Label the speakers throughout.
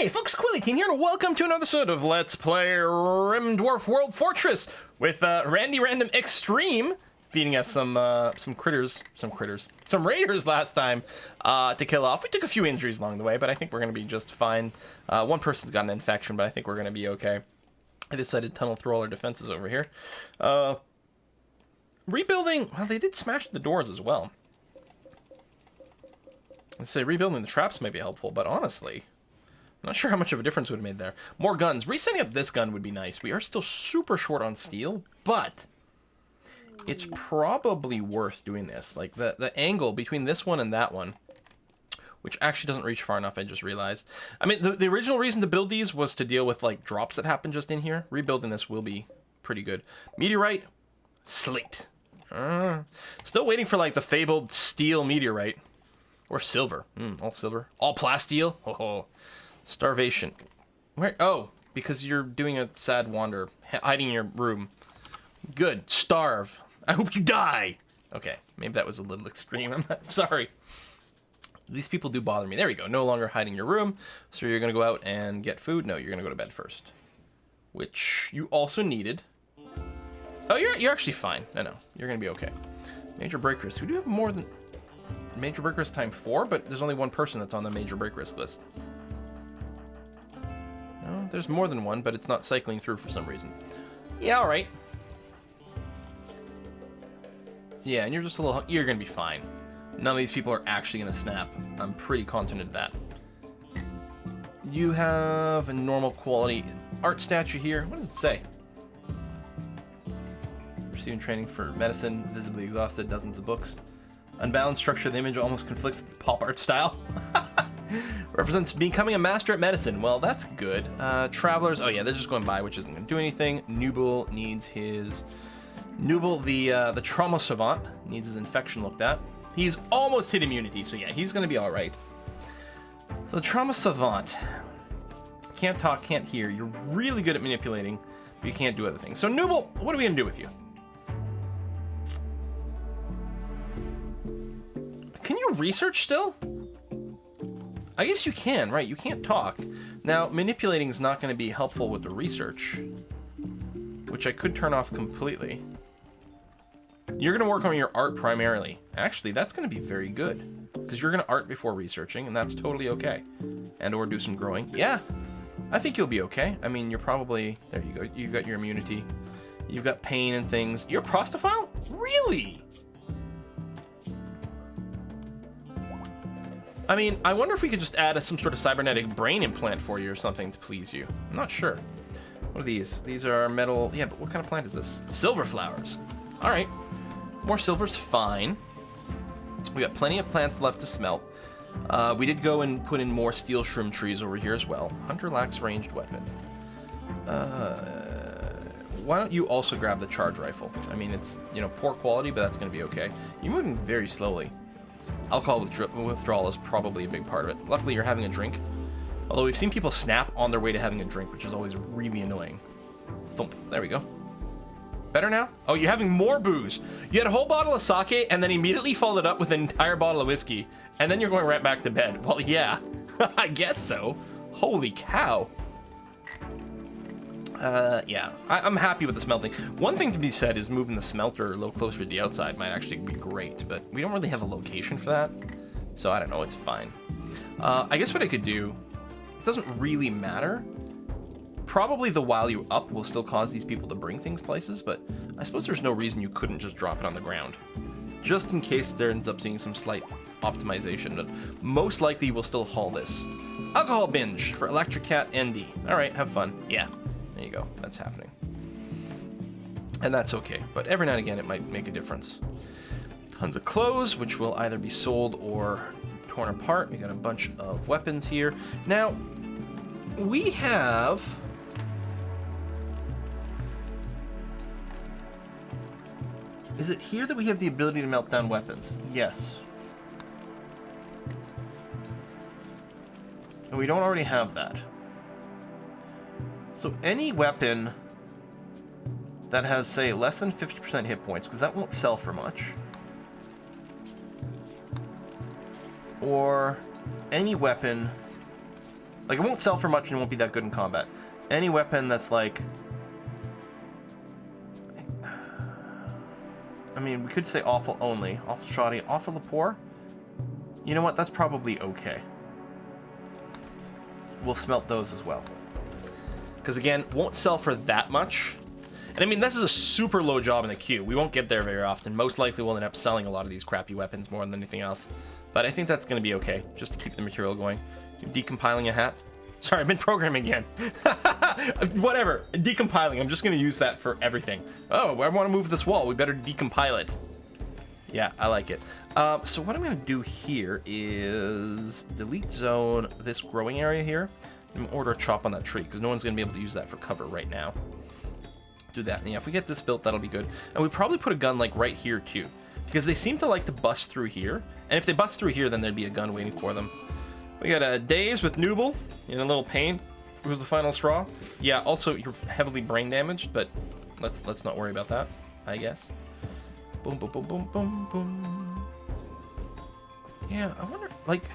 Speaker 1: Hey folks, Quilly Team here, and welcome to another episode of Let's Play Rimworld World Fortress with Randy Random Extreme feeding us some raiders last time to kill off. We took a few injuries along the way, but I think we're going to be just fine. One person's got an infection, but I think we're going to be okay. I decided to tunnel through all our defenses over here. Rebuilding, well, they did smash the doors as well. Let's say rebuilding the traps may be helpful, but honestly, I'm not sure how much of a difference would have made there. More guns. Resetting up this gun would be nice. We are still super short on steel, but it's probably worth doing this. Like, the angle between this one and that one, which actually doesn't reach far enough, I just realized. I mean, the original reason to build these was to deal with, like, drops that happen just in here. Rebuilding this will be pretty good. Meteorite. Slate. Still waiting for, like, the fabled steel meteorite. Or silver. All silver. All plasteel. Oh. Starvation. Where? Oh, because you're doing a sad wander, hiding in your room. Good. Starve. I hope you die. Okay, maybe that was a little extreme. I'm sorry. These people do bother me. There we go. No longer hiding your room. So you're going to go out and get food? No, you're going to go to bed first. Which you also needed. Oh, you're actually fine. No, you're going to be okay. Major break risk. We do have more than major break risk time 4, but there's only one person that's on the major break risk list. No, there's more than one, but it's not cycling through for some reason. Yeah, all right. Yeah, and you're just a little... You're going to be fine. None of these people are actually going to snap. I'm pretty confident of that. You have a normal quality art statue here. What does it say? Receiving training for medicine, visibly exhausted, dozens of books. Unbalanced structure of the image almost conflicts with the pop art style. Represents becoming a master at medicine. Well, that's good. Travelers. Oh yeah, they're just going by, which isn't going to do anything. Nubel needs his... Nubel, the trauma savant, needs his infection looked at. He's almost hit immunity, so yeah, he's going to be all right. So the trauma savant. Can't talk, can't hear. You're really good at manipulating, but you can't do other things. So Nubel, what are we going to do with you? Can you research still? I guess you can, right? You can't talk. Now, manipulating is not going to be helpful with the research, which I could turn off completely. You're going to work on your art primarily. Actually, that's going to be very good, because you're going to art before researching, and that's totally okay. And or do some growing. Yeah, I think you'll be okay. I mean, you're probably... There you go. You've got your immunity. You've got pain and things. You're a prostophile? Really? I mean, I wonder if we could just add some sort of cybernetic brain implant for you or something to please you. I'm not sure. What are these? These are metal... Yeah, but what kind of plant is this? Silver flowers. All right. More silver's fine. We got plenty of plants left to smelt. We did go and put in more steel shroom trees over here as well. Hunter lacks ranged weapon. Why don't you also grab the charge rifle? I mean, it's, you know, poor quality, but that's going to be okay. You're moving very slowly. Alcohol withdrawal is probably a big part of it. Luckily, you're having a drink. Although we've seen people snap on their way to having a drink, which is always really annoying. Thump. There we go. Better now? Oh, you're having more booze. You had a whole bottle of sake and then immediately followed up with an entire bottle of whiskey. And then you're going right back to bed. Well, yeah. I guess so. Holy cow. Yeah. I'm happy with the smelting. One thing to be said is moving the smelter a little closer to the outside might actually be great, but we don't really have a location for that. So I don't know, it's fine. I guess what I could do, it doesn't really matter. Probably the while you up will still cause these people to bring things places, but I suppose there's no reason you couldn't just drop it on the ground. Just in case there ends up being some slight optimization, but most likely you will still haul this. Alcohol binge for Electric Cat ND. All right, have fun. Yeah. There you go. That's happening. And that's okay. But every now and again, it might make a difference. Tons of clothes, which will either be sold or torn apart. We got a bunch of weapons here. Now, we have... Is it here that we have the ability to melt down weapons? Yes. And we don't already have that. So any weapon that has, say, less than 50% hit points, because that won't sell for much, or any weapon Like, it won't sell for much and it won't be that good in combat. Any weapon that's like... I mean, we could say awful only. Awful shoddy, awful poor. You know what? That's probably okay. We'll smelt those as well. Because again, won't sell for that much. And I mean, this is a super low job in the queue. We won't get there very often. Most likely we'll end up selling a lot of these crappy weapons more than anything else. But I think that's going to be okay, just to keep the material going. Decompiling a hat. Sorry, I've been programming again. Whatever. Decompiling. I'm just going to use that for everything. Oh, I want to move this wall. We better decompile it. Yeah, I like it. So what I'm going to do here is delete zone this growing area here. And order a chop on that tree, because no one's going to be able to use that for cover right now. Do that. And yeah, if we get this built, that'll be good. And we probably put a gun like right here too, because they seem to like to bust through here. And if they bust through here, then there'd be a gun waiting for them. We got a Daze with Nooble in a little pain. Who's the final straw? Yeah, also you're heavily brain damaged, but let's not worry about that, I guess. Boom, boom, boom, boom, boom, boom. Yeah, I wonder, like, do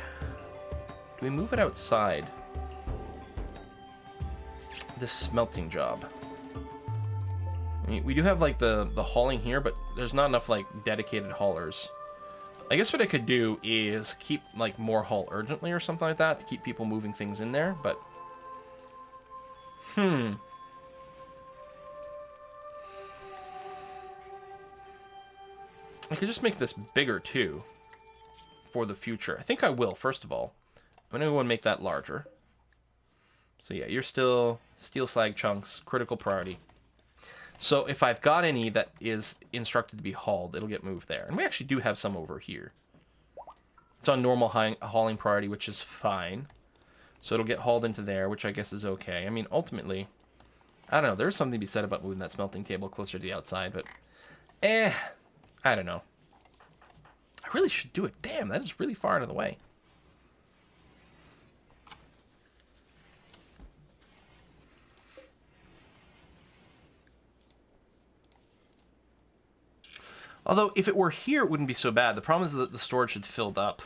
Speaker 1: we move it outside this smelting job? I mean, we do have like the hauling here, but there's not enough like dedicated haulers. I guess what I could do is keep like more haul urgently or something like that to keep people moving things in there, but I could just make this bigger too for the future. I think I will, first of all. I'm gonna go and make that larger. So yeah, you're still steel slag chunks, critical priority. So if I've got any that is instructed to be hauled, it'll get moved there. And we actually do have some over here. It's on normal hauling priority, which is fine. So it'll get hauled into there, which I guess is okay. I mean, ultimately, I don't know. There's something to be said about moving that smelting table closer to the outside, but I don't know. I really should do it. Damn, that is really far out of the way. Although, if it were here, it wouldn't be so bad. The problem is that the storage had filled up.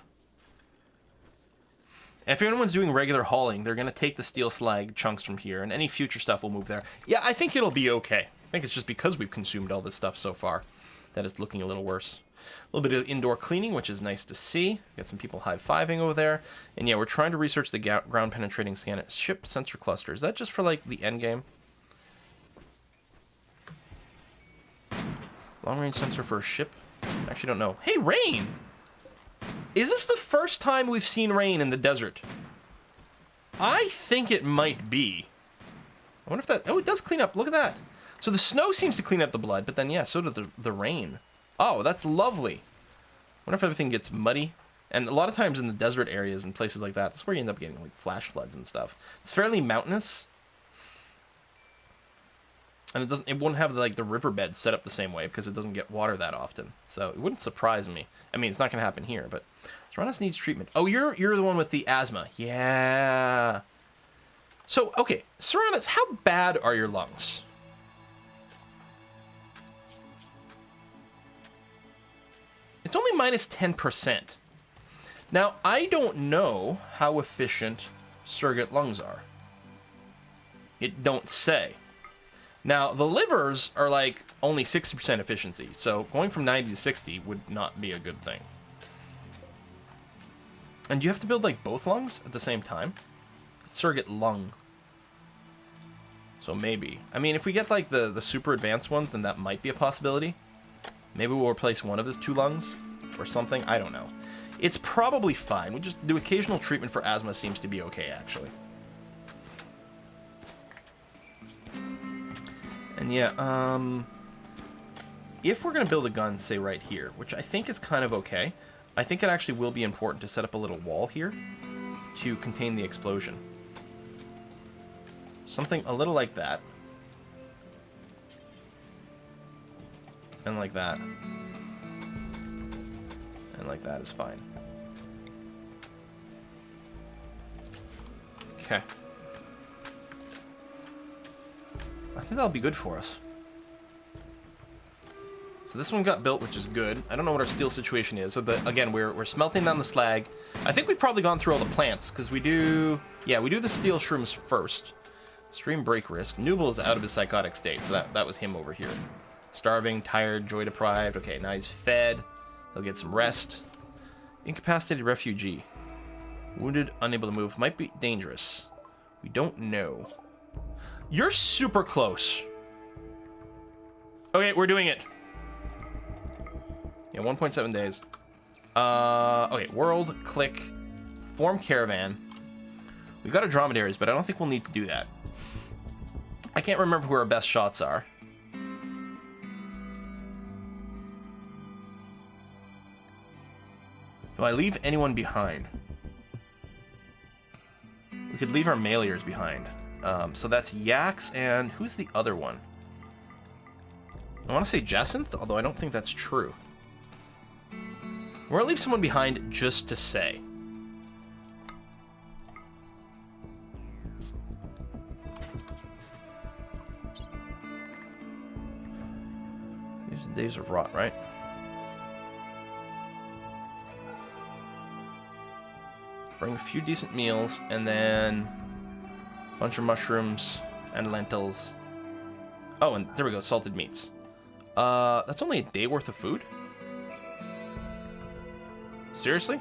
Speaker 1: And if anyone's doing regular hauling, they're going to take the steel slag chunks from here, and any future stuff will move there. Yeah, I think it'll be okay. I think it's just because we've consumed all this stuff so far that it's looking a little worse. A little bit of indoor cleaning, which is nice to see. Got some people high-fiving over there. And yeah, we're trying to research the ground-penetrating scanner. Ship sensor cluster. Is that just for, like, the end game? Long-range sensor for a ship? I actually don't know. Hey, rain! Is this the first time we've seen rain in the desert? I think it might be. I wonder if that... Oh, it does clean up. Look at that. So the snow seems to clean up the blood, but then, yeah, so does the rain. Oh, that's lovely. I wonder if everything gets muddy. And a lot of times in the desert areas and places like that, that's where you end up getting, like, flash floods and stuff. It's fairly mountainous. And it won't have like the riverbed set up the same way because it doesn't get water that often. So it wouldn't surprise me. I mean, it's not going to happen here, but Serranus needs treatment. Oh, you're the one with the asthma. Yeah. So, okay, Serranus, how bad are your lungs? It's only minus 10%. Now, I don't know how efficient surrogate lungs are. It don't say. Now, the livers are like only 60% efficiency, so going from 90 to 60 would not be a good thing. And you have to build like both lungs at the same time? Surrogate lung. So maybe. I mean, if we get like the super advanced ones, then that might be a possibility. Maybe we'll replace one of his 2 lungs or something. I don't know. It's probably fine. We just do occasional treatment for asthma seems to be okay, actually. And yeah, if we're going to build a gun, say right here, which I think is kind of okay, I think it actually will be important to set up a little wall here to contain the explosion. Something a little like that. And like that. And like that is fine. Okay. I think that'll be good for us. So this one got built, which is good. I don't know what our steel situation is. So again, we're smelting down the slag. I think we've probably gone through all the plants, because we do Yeah, we do the steel shrooms first. Stream break risk. Nooble is out of his psychotic state, so that was him over here. Starving, tired, joy deprived. Okay, now he's fed. He'll get some rest. Incapacitated refugee. Wounded, unable to move. Might be dangerous. We don't know. You're super close. Okay, we're doing it. Yeah, 1.7 days. Okay, world, click, form caravan. We've got our dromedaries, but I don't think we'll need to do that. I can't remember who our best shots are. Do I leave anyone behind? We could leave our mailers behind. So that's Yaks and... Who's the other one? I want to say Jacinth, although I don't think that's true. We're going to leave someone behind just to say. These are days of rot, right? Bring a few decent meals, and then a bunch of mushrooms and lentils. Oh, and there we go, salted meats. That's only a day worth of food? Seriously?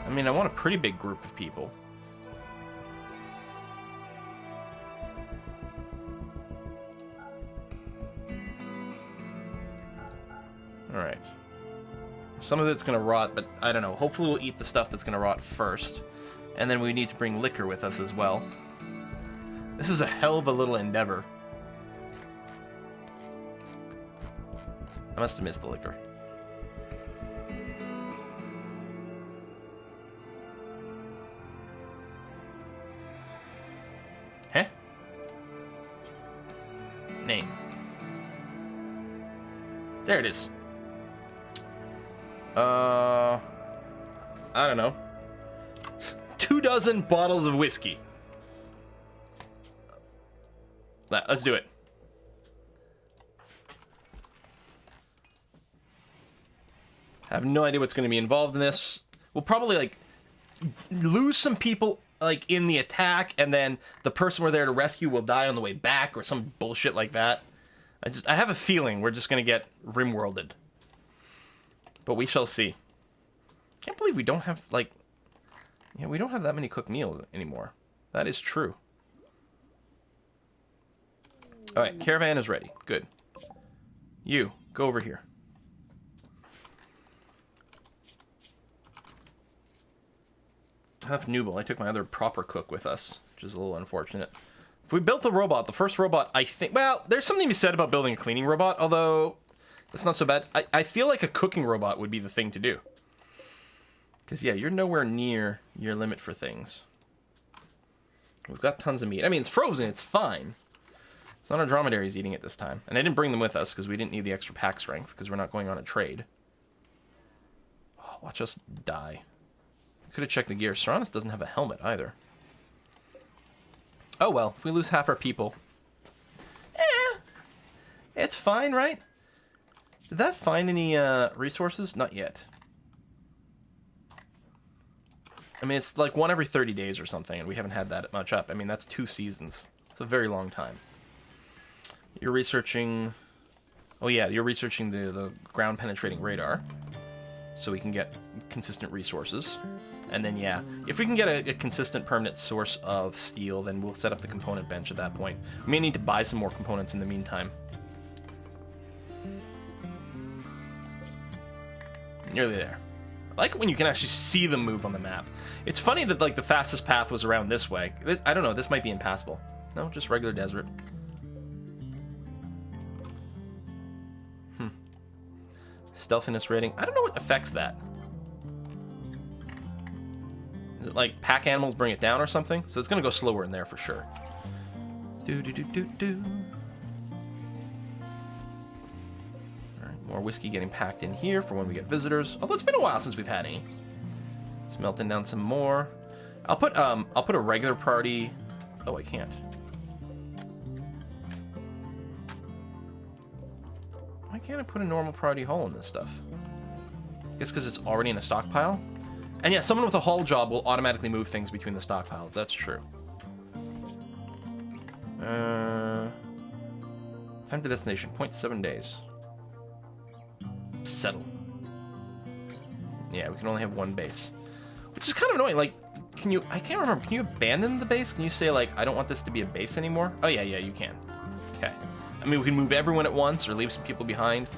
Speaker 1: I mean, I want a pretty big group of people. Alright. Some of it's gonna rot, but I don't know. Hopefully we'll eat the stuff that's gonna rot first. And then we need to bring liquor with us as well. This is a hell of a little endeavor. I must have missed the liquor. Huh? Name. There it is. I don't know. 24 bottles of whiskey. Let's do it. I have no idea what's going to be involved in this. We'll probably, like, lose some people, like, in the attack, and then the person we're there to rescue will die on the way back, or some bullshit like that. I have a feeling we're just going to get Rimworlded. But we shall see. Can't believe we don't have, like... Yeah, we don't have that many cooked meals anymore. That is true. Alright, caravan is ready. Good. You, go over here. I have Nooble. I took my other proper cook with us, which is a little unfortunate. If we built a robot, the first robot, I think... Well, there's something to be said about building a cleaning robot, although that's not so bad. I feel like a cooking robot would be the thing to do. Because, yeah, you're nowhere near your limit for things. We've got tons of meat. I mean, it's frozen. It's fine. It's not our dromedaries eating it this time. And I didn't bring them with us because we didn't need the extra pack strength because we're not going on a trade. Oh, watch us die. Could have checked the gear. Serranus doesn't have a helmet either. Oh well, if we lose half our people. It's fine, right? Did that find any resources? Not yet. I mean, it's like one every 30 days or something, and we haven't had that much up. I mean, that's 2 seasons. It's a very long time. You're researching... Oh yeah, you're researching the ground-penetrating radar, so we can get consistent resources. And then, yeah, if we can get a consistent permanent source of steel, then we'll set up the component bench at that point. We may need to buy some more components in the meantime. Nearly there. I like it when you can actually see them move on the map. It's funny that, like, the fastest path was around this way. I don't know, this might be impassable. No, just regular desert. Stealthiness rating. I don't know what affects that. Is it like pack animals bring it down or something? So it's going to go slower in there for sure. Do-do-do-do-do. Alright, more whiskey getting packed in here for when we get visitors. Although it's been a while since we've had any. It's melting down some more. I'll put a regular party... Oh, I can't. Why can't I put a normal priority haul in this stuff? I guess because it's already in a stockpile? And yeah, someone with a haul job will automatically move things between the stockpiles. That's true. Time to destination, 0.7 days. Settle. Yeah, we can only have one base. Which is kind of annoying. Like, can you... I can't remember. Can you abandon the base? Can you say, like, I don't want this to be a base anymore? Oh, yeah, you can. Okay. I mean, we can move everyone at once or leave some people behind.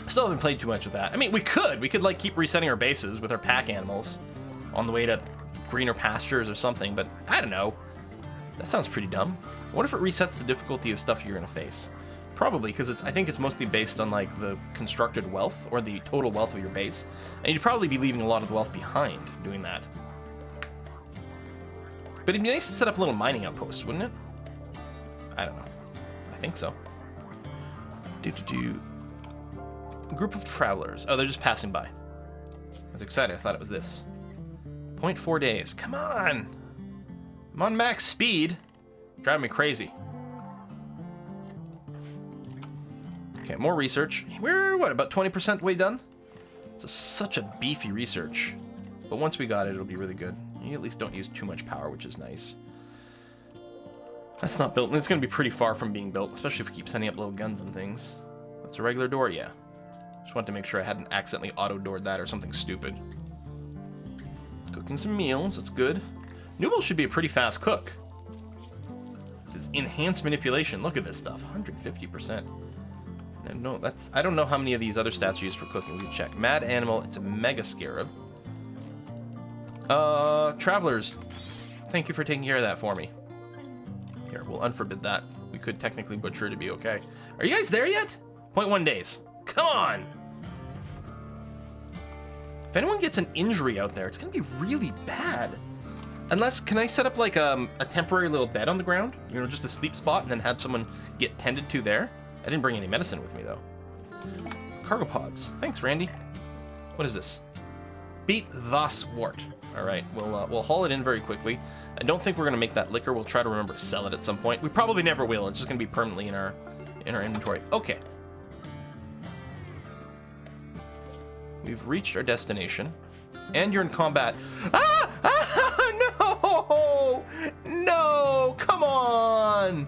Speaker 1: Still haven't played too much with that. I mean, we could. We could, like, keep resetting our bases with our pack animals on the way to greener pastures or something, but I don't know. That sounds pretty dumb. What if it resets the difficulty of stuff you're going to face? Probably, because I think it's mostly based on, like, the constructed wealth or the total wealth of your base. And you'd probably be leaving a lot of the wealth behind doing that. But it'd be nice to set up little mining outposts, wouldn't it? I don't know. I think so. Group of travelers. Oh, they're just passing by. I was excited. I thought it was this. 0.4 days. Come on! I'm on max speed. Driving me crazy. Okay, more research. We're, what, about 20% way done? It's such a beefy research. But once we got it, it'll be really good. You at least don't use too much power, which is nice. That's not built. It's going to be pretty far from being built, especially if we keep sending up little guns and things. That's a regular door, yeah. Just wanted to make sure I hadn't accidentally auto-doored that or something stupid. Cooking some meals, that's good. Newell should be a pretty fast cook. This enhanced manipulation, look at this stuff, 150%. No, that's, I don't know how many of these other stats are used for cooking. We can check. Mad Animal, it's a Mega Scarab. Travelers, thank you for taking care of that for me. Here, we'll unforbid that. We could technically butcher it to be okay. Are you guys there yet? 0.1 days. Come on! If anyone gets an injury out there, it's gonna be really bad. Unless, can I set up like a temporary little bed on the ground? You know, just a sleep spot and then have someone get tended to there? I didn't bring any medicine with me though. Cargo pods. Thanks, Randy. What is this? Beat the wart. All right, we'll haul it in very quickly. I don't think we're gonna make that liquor. We'll try to remember to sell it at some point. We probably never will. It's just gonna be permanently in our inventory. Okay. We've reached our destination, and you're in combat. Ah! No! No! Come on!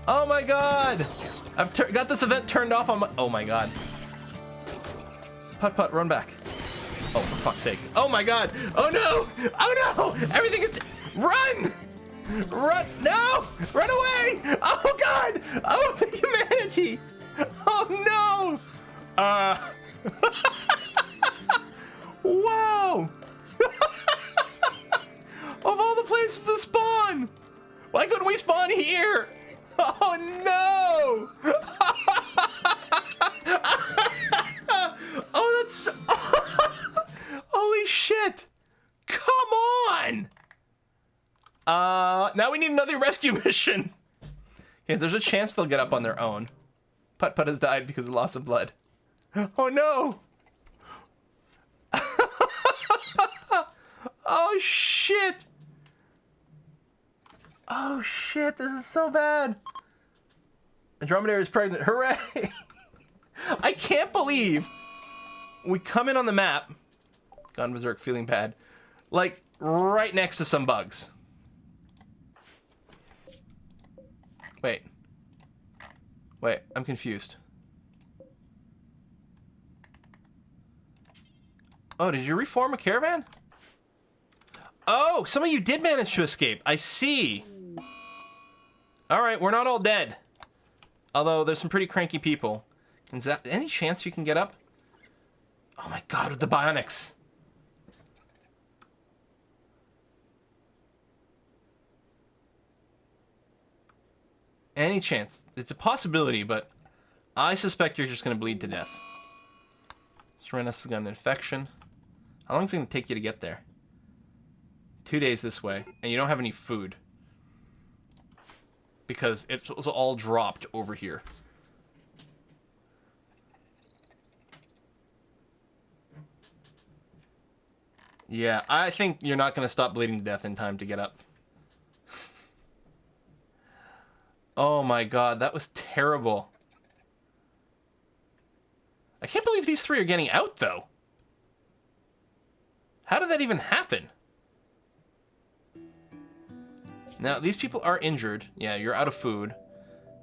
Speaker 1: Oh my God! I've got this event turned off on my. Oh my God! Putt, run back! Oh, for fuck's sake! Oh my God! Oh no! Oh no! Everything is. Run! Run! No! Run away! Oh God! Oh, the humanity! Oh no! Wow! Of all the places to spawn! Why couldn't we spawn here? Oh no! Oh, that's... Holy shit! Come on! Now we need another rescue mission. Okay, there's a chance they'll get up on their own. Putt has died because of loss of blood. Oh no! Oh shit! Oh shit, this is so bad! Andromeda is pregnant, hooray! I can't believe we come in on the map, gone berserk, feeling bad, like right next to some bugs. Wait, I'm confused. Oh, did you reform a caravan? Oh, some of you did manage to escape. I see. All right, we're not all dead. Although there's some pretty cranky people. Is that any chance you can get up? Oh my God, with the bionics. Any chance? It's a possibility, but I suspect you're just going to bleed to death. Serenus has got an infection. How long is it going to take you to get there? 2 days this way, and you don't have any food. Because it was all dropped over here. Yeah, I think you're not going to stop bleeding to death in time to get up. Oh my god, that was terrible. I can't believe these three are getting out, though. How did that even happen? Now, these people are injured. Yeah, you're out of food.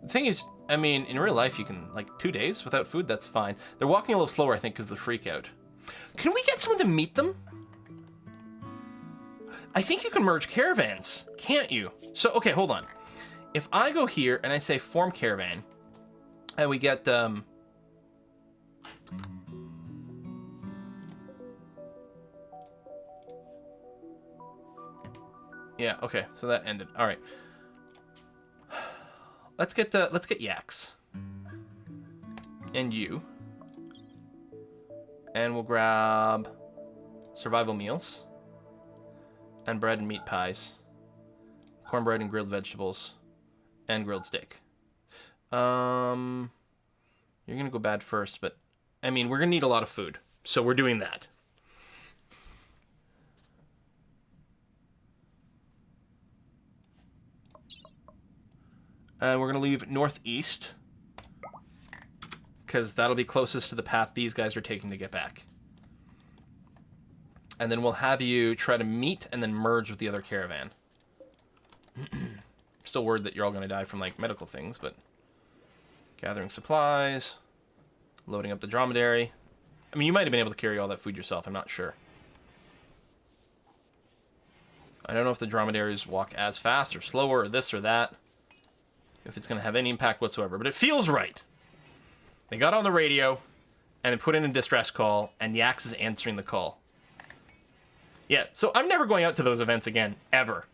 Speaker 1: The thing is, I mean, in real life, you can, like, 2 days without food, that's fine. They're walking a little slower, I think, because of the freak out. Can we get someone to meet them? I think you can merge caravans, can't you? So, okay, hold on. If I go here and I say form caravan, and we get, yeah, okay, so that ended. All right. Let's get yaks. And you. And we'll grab survival meals. And bread and meat pies. Cornbread and grilled vegetables. And grilled steak. You're gonna go bad first, but I mean, we're gonna need a lot of food. So we're doing that. And we're going to leave northeast, because that'll be closest to the path these guys are taking to get back. And then we'll have you try to meet and then merge with the other caravan. Still worried that you're all going to die from, like, medical things, but... Gathering supplies. Loading up the dromedary. I mean, you might have been able to carry all that food yourself, I'm not sure. I don't know if the dromedaries walk as fast or slower or this or that. If it's going to have any impact whatsoever. But it feels right. They got on the radio, and they put in a distress call, and Yax is answering the call. Yeah, so I'm never going out to those events again. Ever.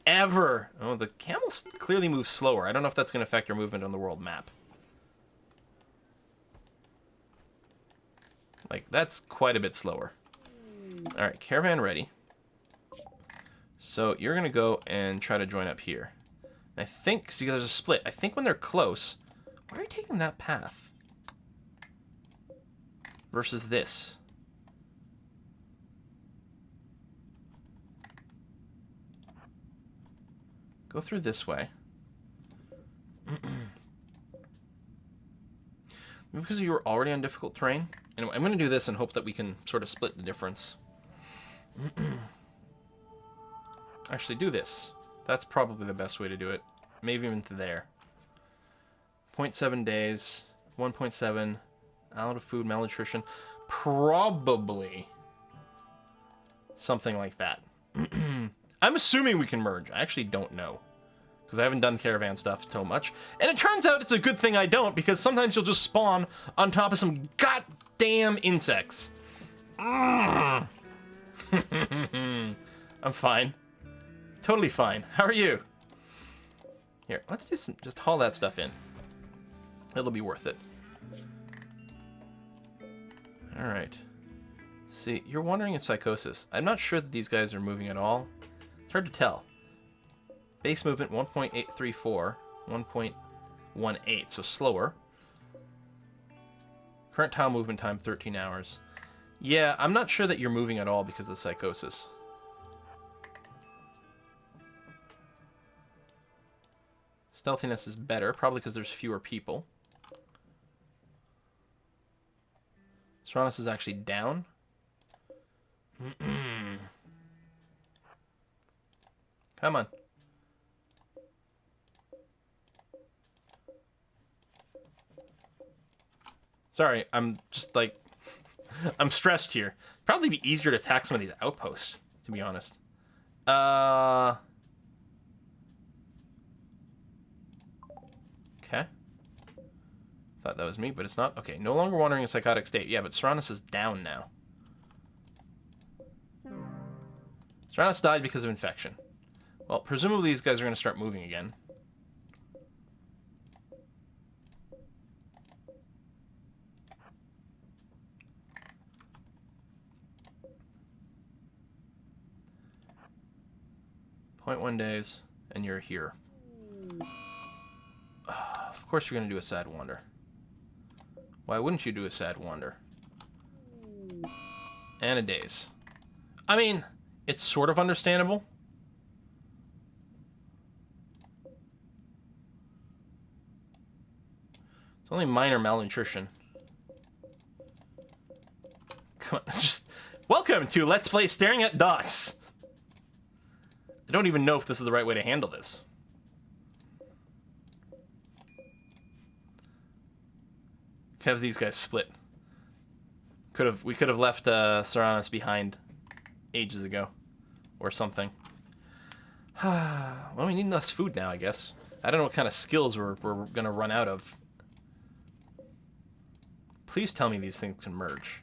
Speaker 1: Ever. Oh, the camels clearly move slower. I don't know if that's going to affect your movement on the world map. Like, that's quite a bit slower. Alright, caravan ready. So, you're going to go and try to join up here. I think, see, there's a split. I think when they're close, why are you taking that path? Versus this. Go through this way. Because you were already on difficult terrain. Anyway, I'm going to do this and hope that we can sort of split the difference. Actually, do this. That's probably the best way to do it. Maybe even to there. 0.7 days. 1.7. Out of food, malnutrition. Probably something like that. I'm assuming we can merge. I actually don't know. Because I haven't done caravan stuff so much. And it turns out it's a good thing I don't, because sometimes you'll just spawn on top of some goddamn insects. I'm fine. Totally fine. How are you? Here, let's do some, just haul that stuff in. It'll be worth it. Alright. See, you're wandering in psychosis. I'm not sure that these guys are moving at all. It's hard to tell. Base movement 1.834, 1.18, so slower. Current tile movement time 13 hours. Yeah, I'm not sure that you're moving at all because of the psychosis. Stealthiness is better, probably because there's fewer people. Serranus is actually down. Come on. Sorry, I'm just like... I'm stressed here. Probably be easier to attack some of these outposts, to be honest. Okay. Thought that was me, but it's not. Okay, no longer wandering in a psychotic state. Yeah, but Serranus is down now. Serranus died because of infection. Well, presumably these guys are going to start moving again. .1 days, and you're here. Of course you're going to do a sad wander. Why wouldn't you do a sad wander? And a daze. I mean, it's sort of understandable. It's only minor malnutrition. Come on, just... Welcome to Let's Play Staring at Dots. I don't even know if this is the right way to handle this. Have these guys split. We could have left Serranus behind ages ago. Or something. Well, we need less food now, I guess. I don't know what kind of skills we're going to run out of. Please tell me these things can merge.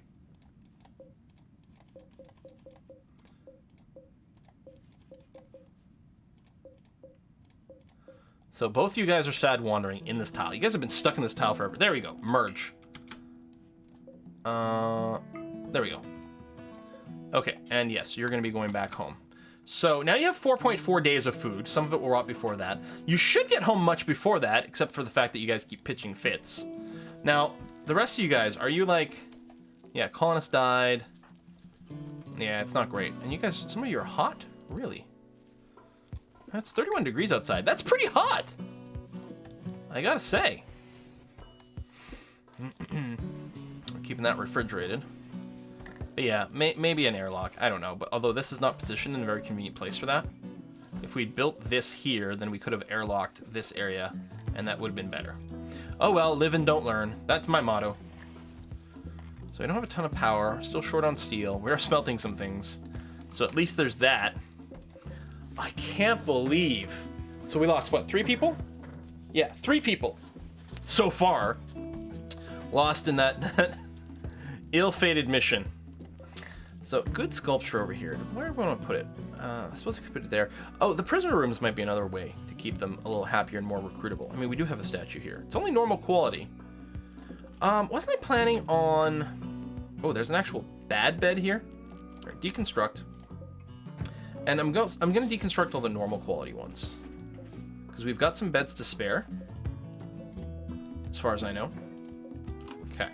Speaker 1: So both you guys are sad wandering in this tile. You guys have been stuck in this tile forever. There we go. Merge. There we go. Okay, and yes, you're going to be going back home. So now you have 4.4 days of food. Some of it will rot before that. You should get home much before that, except for the fact that you guys keep pitching fits. Now, the rest of you guys, are you like... Yeah, colonist died. Yeah, it's not great. And you guys, some of you are hot? Really? That's 31 degrees outside. That's pretty hot! I gotta say. I'm keeping that refrigerated. But yeah, maybe an airlock. I don't know. But although this is not positioned in a very convenient place for that. If we'd built this here, then we could have airlocked this area, and that would have been better. Oh well, live and don't learn. That's my motto. So we don't have a ton of power. Still short on steel. We are smelting some things. So at least there's that. I can't believe. So we lost, what, 3 people? Yeah, 3 people. So far. Lost in that ill-fated mission. So, good sculpture over here. Where do we want to put it? I suppose I could put it there. Oh, the prisoner rooms might be another way to keep them a little happier and more recruitable. I mean, we do have a statue here. It's only normal quality. Wasn't I planning on... Oh, there's an actual bad bed here. All right, deconstruct. And I'm going to deconstruct all the normal quality ones. Because we've got some beds to spare. As far as I know. Okay.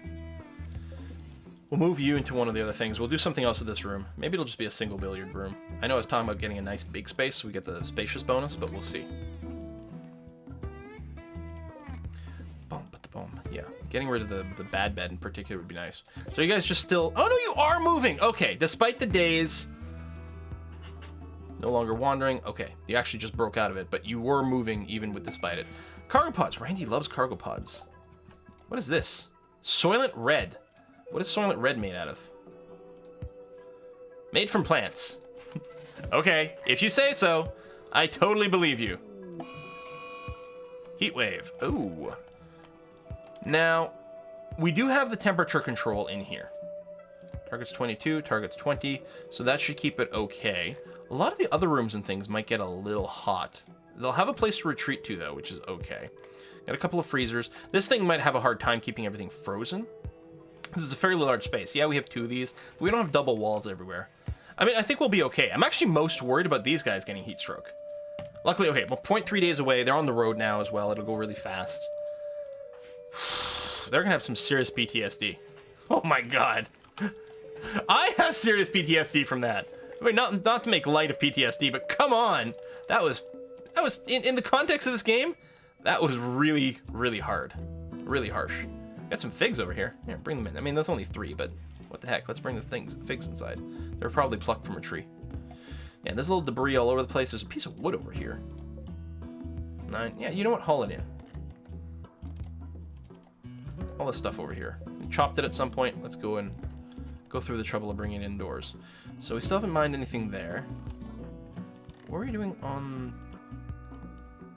Speaker 1: We'll move you into one of the other things. We'll do something else with this room. Maybe it'll just be a single billiard room. I know I was talking about getting a nice big space so we get the spacious bonus, but we'll see. Boom, boom. Yeah, getting rid of the bad bed in particular would be nice. So you guys just still... Oh no, you are moving! Okay, despite the days... No longer wandering. Okay, you actually just broke out of it, but you were moving even despite it. Cargo pods. Randy loves cargo pods. What is this? Soylent Red. What is Soylent Red made out of? Made from plants. Okay, if you say so, I totally believe you. Heat wave. Ooh. Now, we do have the temperature control in here. Target's 22, target's 20, so that should keep it okay. A lot of the other rooms and things might get a little hot. They'll have a place to retreat to, though, which is okay. Got a couple of freezers. This thing might have a hard time keeping everything frozen. This is a fairly large space. Yeah, we have 2 of these, but we don't have double walls everywhere. I mean, I think we'll be okay. I'm actually most worried about these guys getting heat stroke. Luckily, okay, well, 0.3 days away. They're on the road now as well. It'll go really fast. They're going to have some serious PTSD. Oh my god. I have serious PTSD from that. I mean, not to make light of PTSD, but come on. That was in the context of this game, that was really, really hard. Really harsh. Got some figs over here. Here, bring them in. I mean, there's only 3, but what the heck? Let's bring the figs inside. They're probably plucked from a tree. Yeah, there's a little debris all over the place. There's a piece of wood over here. 9. Yeah, you know what? Haul it in. All this stuff over here. We chopped it at some point. Let's go and go through the trouble of bringing it indoors. So we still haven't mined anything there. What are we doing on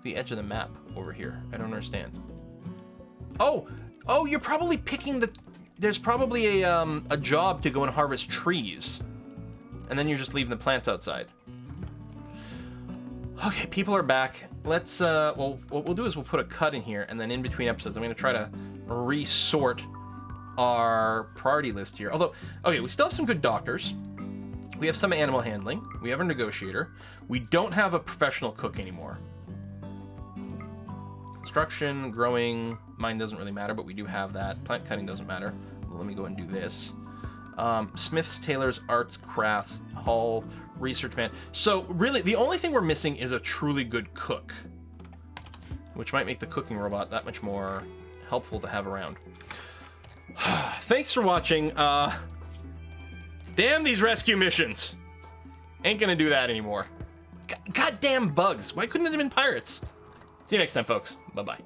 Speaker 1: the edge of the map over here? I don't understand. Oh, you're probably picking the... There's probably a job to go and harvest trees. And then you're just leaving the plants outside. Okay, people are back. Let's, well, what we'll do is we'll put a cut in here, and then in between episodes, I'm going to try to resort our priority list here. Although, okay, we still have some good doctors. We have some animal handling. We have a negotiator. We don't have a professional cook anymore. Construction, growing, mine doesn't really matter, but we do have that. Plant cutting doesn't matter. Well, let me go and do this. Smiths, tailors, arts, crafts, hall, research man. So really, the only thing we're missing is a truly good cook, which might make the cooking robot that much more helpful to have around. Thanks for watching. Damn these rescue missions. Ain't gonna do that anymore. Goddamn bugs. Why couldn't it have been pirates? See you next time, folks. Bye-bye.